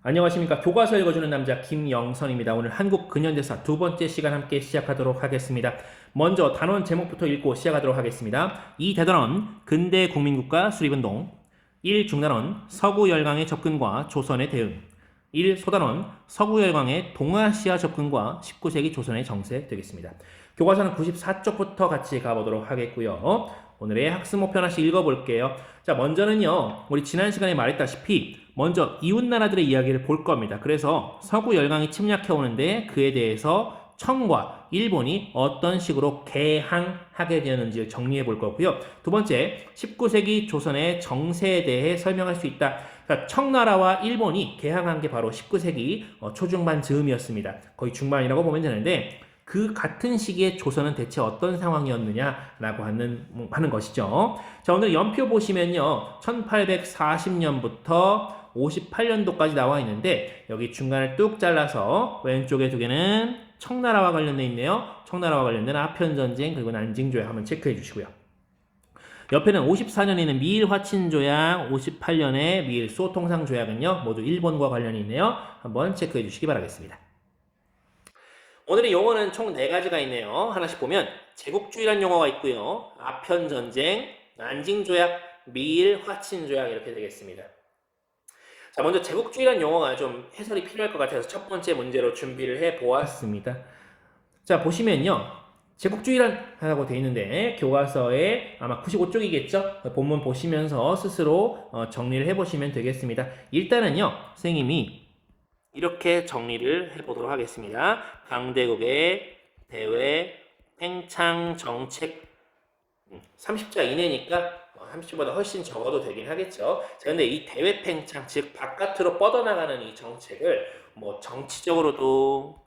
안녕하십니까. 교과서 읽어주는 남자 김영선입니다. 오늘 한국 근현대사 두 번째 시간 함께 시작하도록 하겠습니다. 먼저 단원 제목부터 읽고 시작하도록 하겠습니다. 이 대단원 근대 국민국가 수립운동 1. 중단원 서구 열강의 접근과 조선의 대응 1. 소단원 서구 열강의 동아시아 접근과 19세기 조선의 정세 되겠습니다. 교과서는 94쪽부터 같이 가보도록 하겠고요. 오늘의 학습 목표 하나씩 읽어볼게요. 자, 먼저는요, 우리 지난 시간에 말했다시피 먼저 이웃나라들의 이야기를 볼 겁니다. 그래서 서구 열강이 침략해 오는데 그에 대해서 청과 일본이 어떤 식으로 개항하게 되었는지를 정리해 볼 거고요. 두 번째, 19세기 조선의 정세에 대해 설명할 수 있다. 그러니까 청나라와 일본이 개항한 게 바로 19세기 초중반 즈음이었습니다. 거의 중반이라고 보면 되는데 그 같은 시기에 조선은 대체 어떤 상황이었느냐라고 하는 것이죠. 자, 오늘 연표 보시면요. 1840년부터 58년도까지 나와 있는데 여기 중간을 뚝 잘라서 왼쪽에 두 개는 청나라와 관련돼 있네요. 청나라와 관련된 아편전쟁 그리고 난징조약 한번 체크해 주시고요. 옆에는 54년에는 미일 화친조약, 58년에 미일 소통상조약은요. 모두 일본과 관련이 있네요. 한번 체크해 주시기 바라겠습니다. 오늘의 용어는 총 4가지가 있네요. 하나씩 보면 제국주의란 용어가 있고요. 아편전쟁, 난징조약, 미일 화친조약 이렇게 되겠습니다. 자, 먼저 제국주의란 용어가 좀 해설이 필요할 것 같아서 첫 번째 문제로 준비를 해보았습니다. 자, 보시면요. 제국주의라고 되어 있는데 교과서에 아마 95쪽이겠죠? 본문 보시면서 스스로 정리를 해보시면 되겠습니다. 일단은요. 선생님이 이렇게 정리를 해보도록 하겠습니다. 강대국의 대외 팽창 정책 30자 이내니까 30보다 훨씬 적어도 되긴 하겠죠. 자, 근데 이 대외 팽창, 즉 바깥으로 뻗어나가는 이 정책을 뭐 정치적으로도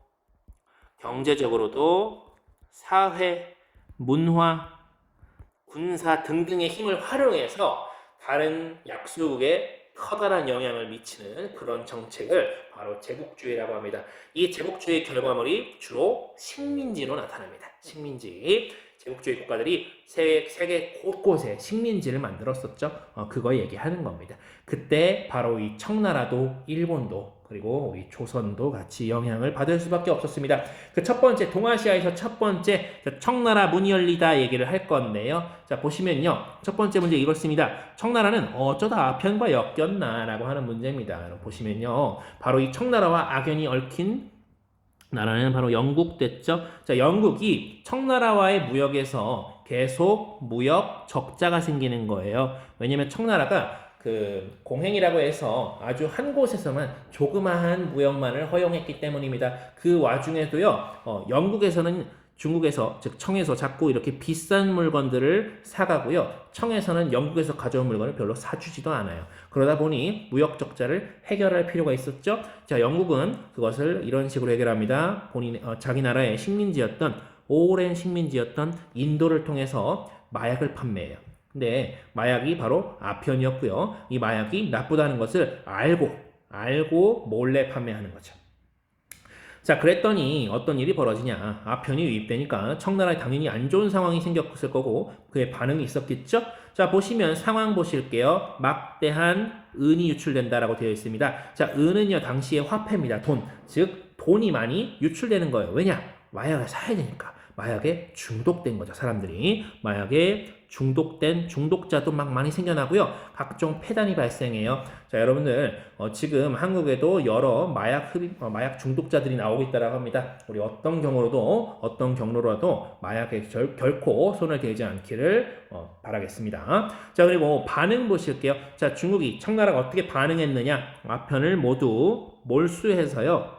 경제적으로도 사회, 문화, 군사 등등의 힘을 활용해서 다른 약소국에 커다란 영향을 미치는 그런 정책을 바로 제국주의라고 합니다. 이 제국주의 결과물이 주로 식민지로 나타납니다. 식민지. 제국주의 국가들이 세계 곳곳에 식민지를 만들었었죠. 그거 얘기하는 겁니다. 그때 바로 이 청나라도 일본도 그리고 우리 조선도 같이 영향을 받을 수밖에 없었습니다. 그 첫 번째 동아시아에서 첫 번째 청나라 문이 열리다 얘기를 할 건데요. 자, 보시면요. 첫 번째 문제 이렇습니다. 청나라는 어쩌다 아편과 엮였나라고 하는 문제입니다. 보시면요. 바로 이 청나라와 악연이 얽힌 나라는 바로 영국 됐죠. 자, 영국이 청나라와의 무역에서 계속 무역 적자가 생기는 거예요. 왜냐면 청나라가 그 공행이라고 해서 아주 한 곳에서만 조그마한 무역만을 허용했기 때문입니다. 그 와중에도요, 영국에서는 중국에서 즉 청에서 자꾸 이렇게 비싼 물건들을 사가고요. 청에서는 영국에서 가져온 물건을 별로 사주지도 않아요. 그러다 보니 무역 적자를 해결할 필요가 있었죠. 자, 영국은 그것을 이런 식으로 해결합니다. 자기 나라의 식민지였던 오랜 식민지였던 인도를 통해서 마약을 판매해요. 근데 마약이 바로 아편이었고요. 이 마약이 나쁘다는 것을 알고 몰래 판매하는 거죠. 자, 그랬더니 어떤 일이 벌어지냐. 아편이 유입되니까 청나라에 당연히 안 좋은 상황이 생겼을 거고 그의 반응이 있었겠죠? 자, 보시면 상황 보실게요. 막대한 은이 유출된다라고 되어 있습니다. 자, 은은요 당시의 화폐입니다. 돈. 즉 돈이 많이 유출되는 거예요. 왜냐? 마약을 사야 되니까. 마약에 중독된 거죠. 사람들이. 마약에 중독된 중독자도 막 많이 생겨나고요. 각종 폐단이 발생해요. 자, 여러분들 지금 한국에도 여러 마약 중독자들이 나오고 있다고 합니다. 우리 어떤 경로라도 마약에 결코 손을 대지 않기를 바라겠습니다. 자, 그리고 반응 보실게요. 자, 중국이 청나라가 어떻게 반응했느냐? 아편을 모두 몰수해서요.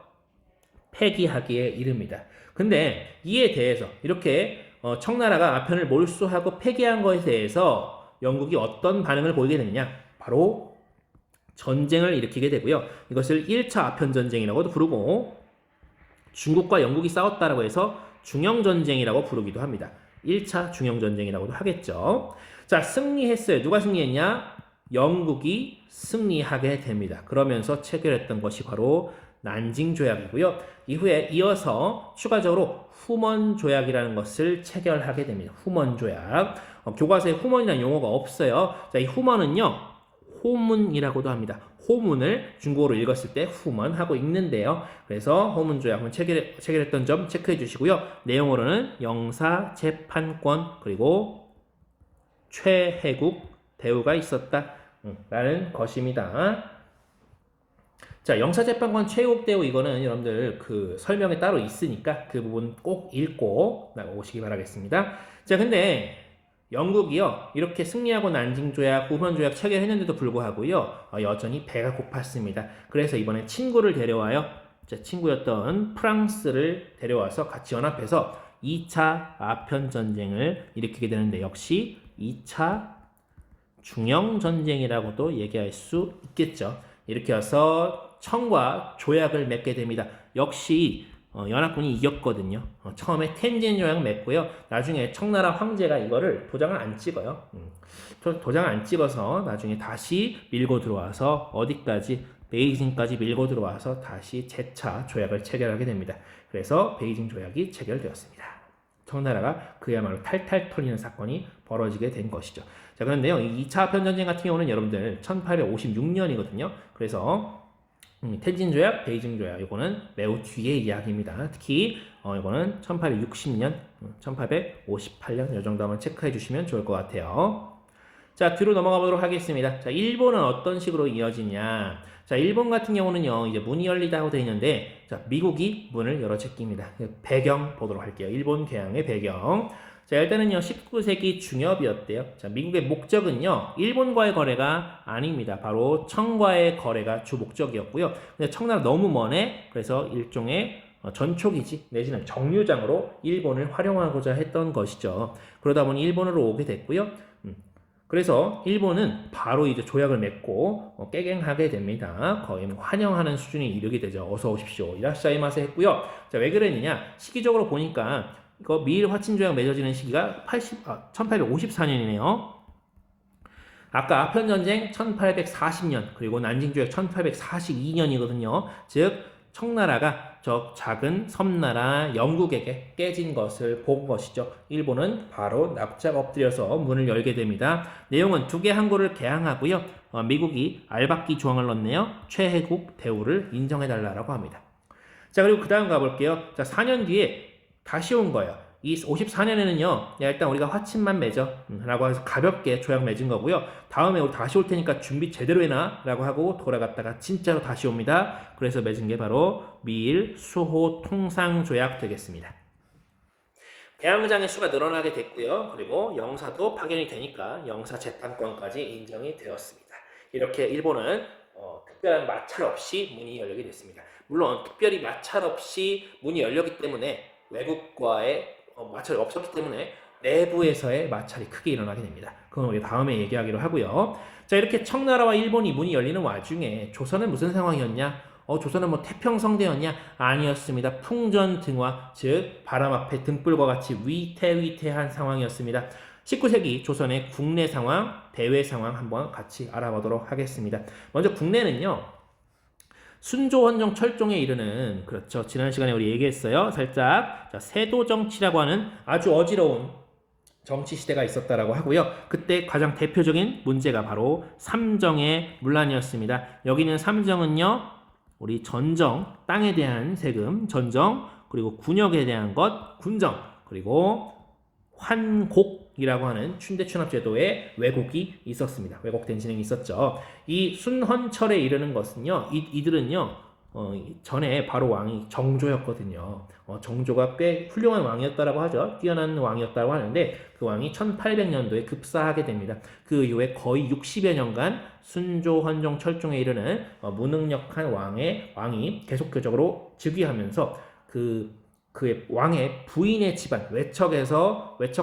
폐기하기에 이릅니다. 근데 이에 대해서 이렇게 청나라가 아편을 몰수하고 폐기한 것에 대해서 영국이 어떤 반응을 보이게 되느냐? 바로 전쟁을 일으키게 되고요. 이것을 1차 아편전쟁이라고도 부르고 중국과 영국이 싸웠다라고 해서 중영전쟁이라고 부르기도 합니다. 1차 중영전쟁이라고도 하겠죠. 자, 승리했어요. 누가 승리했냐? 영국이 승리하게 됩니다. 그러면서 체결했던 것이 바로 난징 조약이고요. 이후에 이어서 추가적으로 후먼 조약이라는 것을 체결하게 됩니다. 후먼 조약. 교과서에 후먼이라는 용어가 없어요. 자, 이 후먼은요. 호문이라고도 합니다. 호문을 중국어로 읽었을 때 후먼 하고 읽는데요. 그래서 호문 조약은 체결했던 점 체크해 주시고요. 내용으로는 영사 재판권 그리고 최혜국 대우가 있었다 라는 것입니다. 자, 영사재판관 최혜국 대우 이거는 여러분들 그 설명에 따로 있으니까 그 부분 꼭 읽고 오시기 바라겠습니다. 자, 근데 영국이요 이렇게 승리하고 난징조약, 후먼조약 체결했는데도 불구하고요 여전히 배가 고팠습니다. 그래서 이번에 친구를 데려와요. 자, 친구였던 프랑스를 데려와서 같이 연합해서 2차 아편전쟁을 일으키게 되는데 역시 2차 중영전쟁이라고도 얘기할 수 있겠죠. 이렇게 해서 청과 조약을 맺게 됩니다. 역시 연합군이 이겼거든요. 처음에 텐진 조약 맺고요. 나중에 청나라 황제가 이거를 도장을 안 찍어요. 도장을 안 찍어서 나중에 다시 밀고 들어와서 어디까지? 베이징까지 밀고 들어와서 다시 재차 조약을 체결하게 됩니다. 그래서 베이징 조약이 체결되었습니다. 청나라가 그야말로 탈탈 털리는 사건이 벌어지게 된 것이죠. 자, 그런데요, 이 2차 아편전쟁 같은 경우는 여러분들 1856년이거든요. 그래서 텐진 조약, 베이징 조약 이거는 매우 뒤의 이야기입니다. 특히 이거는 1860년, 1858년 이 정도 한번 체크해 주시면 좋을 것 같아요. 자, 뒤로 넘어가 보도록 하겠습니다. 자, 일본은 어떤 식으로 이어지냐? 자, 일본 같은 경우는요, 이제 문이 열리다고 되어 있는데, 자, 미국이 문을 열어 제낍니다. 배경 보도록 할게요. 일본 개항의 배경. 자, 일단은요, 19세기 중엽이었대요. 자, 미국의 목적은요, 일본과의 거래가 아닙니다. 바로 청과의 거래가 주 목적이었고요. 근데 청나라 너무 머네. 그래서 일종의 전초기지 내지는 정류장으로 일본을 활용하고자 했던 것이죠. 그러다 보니 일본으로 오게 됐고요. 그래서 일본은 바로 이제 조약을 맺고 깨갱하게 됩니다. 거의 환영하는 수준에 이르게 되죠. 어서 오십시오. 이라시자이마세 했고요. 자, 왜 그랬느냐? 시기적으로 보니까 이거 미일 화친 조약 맺어지는 시기가 1854년이네요. 아까 아편 전쟁 1840년 그리고 난징 조약 1842년이거든요. 즉 청나라가 저 작은 섬나라 영국에게 깨진 것을 본 것이죠. 일본은 바로 납작 엎드려서 문을 열게 됩니다. 내용은 두 개 항구를 개항하고요. 미국이 알박기 조항을 넣네요. 최혜국 대우를 인정해달라고 합니다. 자, 그리고 그 다음 가볼게요. 자, 4년 뒤에 다시 온 거예요. 이 54년에는요, 일단 우리가 화친만 맺어 라고 해서 가볍게 조약 맺은 거고요. 다음에 우리 다시 올 테니까 준비 제대로 해놔 라고 하고 돌아갔다가 진짜로 다시 옵니다. 그래서 맺은 게 바로 미일 수호 통상 조약 되겠습니다. 대항장의 수가 늘어나게 됐고요. 그리고 영사도 파견이 되니까 영사 재판권까지 인정이 되었습니다. 이렇게 일본은 특별한 마찰 없이 문이 열리게 됐습니다. 물론 특별히 마찰 없이 문이 열렸기 때문에 외국과의 마찰이 없었기 때문에 내부에서의 마찰이 크게 일어나게 됩니다. 그건 우리 다음에 얘기하기로 하고요. 자, 이렇게 청나라와 일본이 문이 열리는 와중에 조선은 무슨 상황이었냐? 조선은 뭐 태평성대였냐? 아니었습니다. 풍전등화, 즉 바람 앞에 등불과 같이 위태위태한 상황이었습니다. 19세기 조선의 국내 상황, 대외 상황 한번 같이 알아보도록 하겠습니다. 먼저 국내는요. 순조헌정 철종에 이르는, 그렇죠, 지난 시간에 우리 얘기했어요. 살짝. 자, 세도정치라고 하는 아주 어지러운 정치 시대가 있었다라고 하고요. 그때 가장 대표적인 문제가 바로 삼정의 문란이었습니다. 여기는 삼정은요, 우리 전정, 땅에 대한 세금, 전정, 그리고 군역에 대한 것, 군정, 그리고 환곡이라고 하는 춘대춘합제도에 왜곡이 있었습니다. 왜곡된 진행이 있었죠. 이 순헌철에 이르는 것은요, 이들은요, 전에 바로 왕이 정조였거든요. 정조가 꽤 훌륭한 왕이었다라고 하죠. 뛰어난 왕이었다고 하는데 그 왕이 1800년도에 급사하게 됩니다. 그 이후에 거의 60여 년간 순조, 헌종, 철종에 이르는 무능력한 왕이 계속적으로 즉위하면서 그의 왕의 부인의 집안, 외척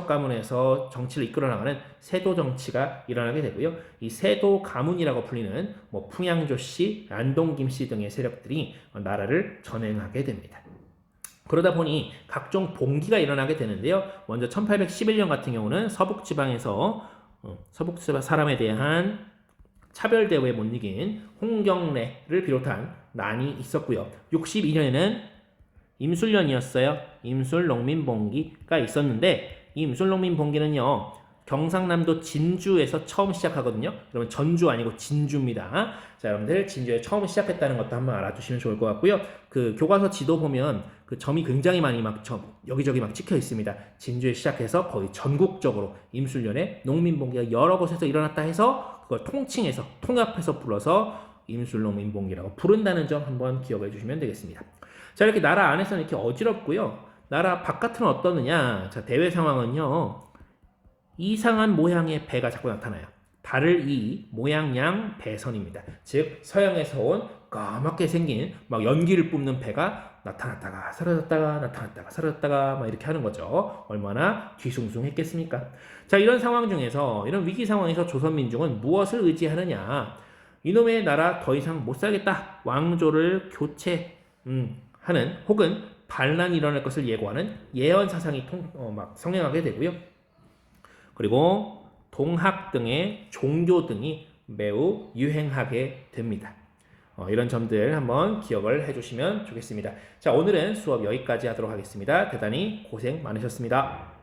가문에서 정치를 이끌어 나가는 세도 정치가 일어나게 되고요. 이 세도 가문이라고 불리는 풍양조씨, 안동김씨 등의 세력들이 나라를 전행하게 됩니다. 그러다 보니 각종 봉기가 일어나게 되는데요. 먼저 1811년 같은 경우는 서북지방에서 서북지방 사람에 대한 차별 대우에 못 이긴 홍경래를 비롯한 난이 있었고요. 62년에는 임술년이었어요. 임술농민봉기가 있었는데 이 임술농민봉기는요, 경상남도 진주에서 처음 시작하거든요. 그러면 전주 아니고 진주입니다. 자, 여러분들 진주에 처음 시작했다는 것도 한번 알아두시면 좋을 것 같고요. 그 교과서 지도 보면 그 점이 굉장히 많이 여기저기 막 찍혀 있습니다. 진주에 시작해서 거의 전국적으로 임술련의 농민봉기가 여러 곳에서 일어났다 해서 그걸 통칭해서 통합해서 불러서 임술농민봉기라고 부른다는 점 한번 기억해 주시면 되겠습니다. 자, 이렇게 나라 안에서는 이렇게 어지럽고요. 나라 바깥은 어떠느냐? 자, 대외 상황은요. 이상한 모양의 배가 자꾸 나타나요. 달을 이 모양양 배선입니다. 즉 서양에서 온 까맣게 생긴 막 연기를 뿜는 배가 나타났다가 사라졌다가 나타났다가 사라졌다가 막 이렇게 하는 거죠. 얼마나 뒤숭숭했겠습니까? 자, 이런 상황 중에서 이런 위기 상황에서 조선 민중은 무엇을 의지하느냐? 이놈의 나라 더 이상 못 살겠다. 왕조를 교체 하는 혹은 반란이 일어날 것을 예고하는 예언 사상이 막 성행하게 되고요. 그리고 동학 등의 종교 등이 매우 유행하게 됩니다. 이런 점들 한번 기억을 해주시면 좋겠습니다. 자, 오늘은 수업 여기까지 하도록 하겠습니다. 대단히 고생 많으셨습니다.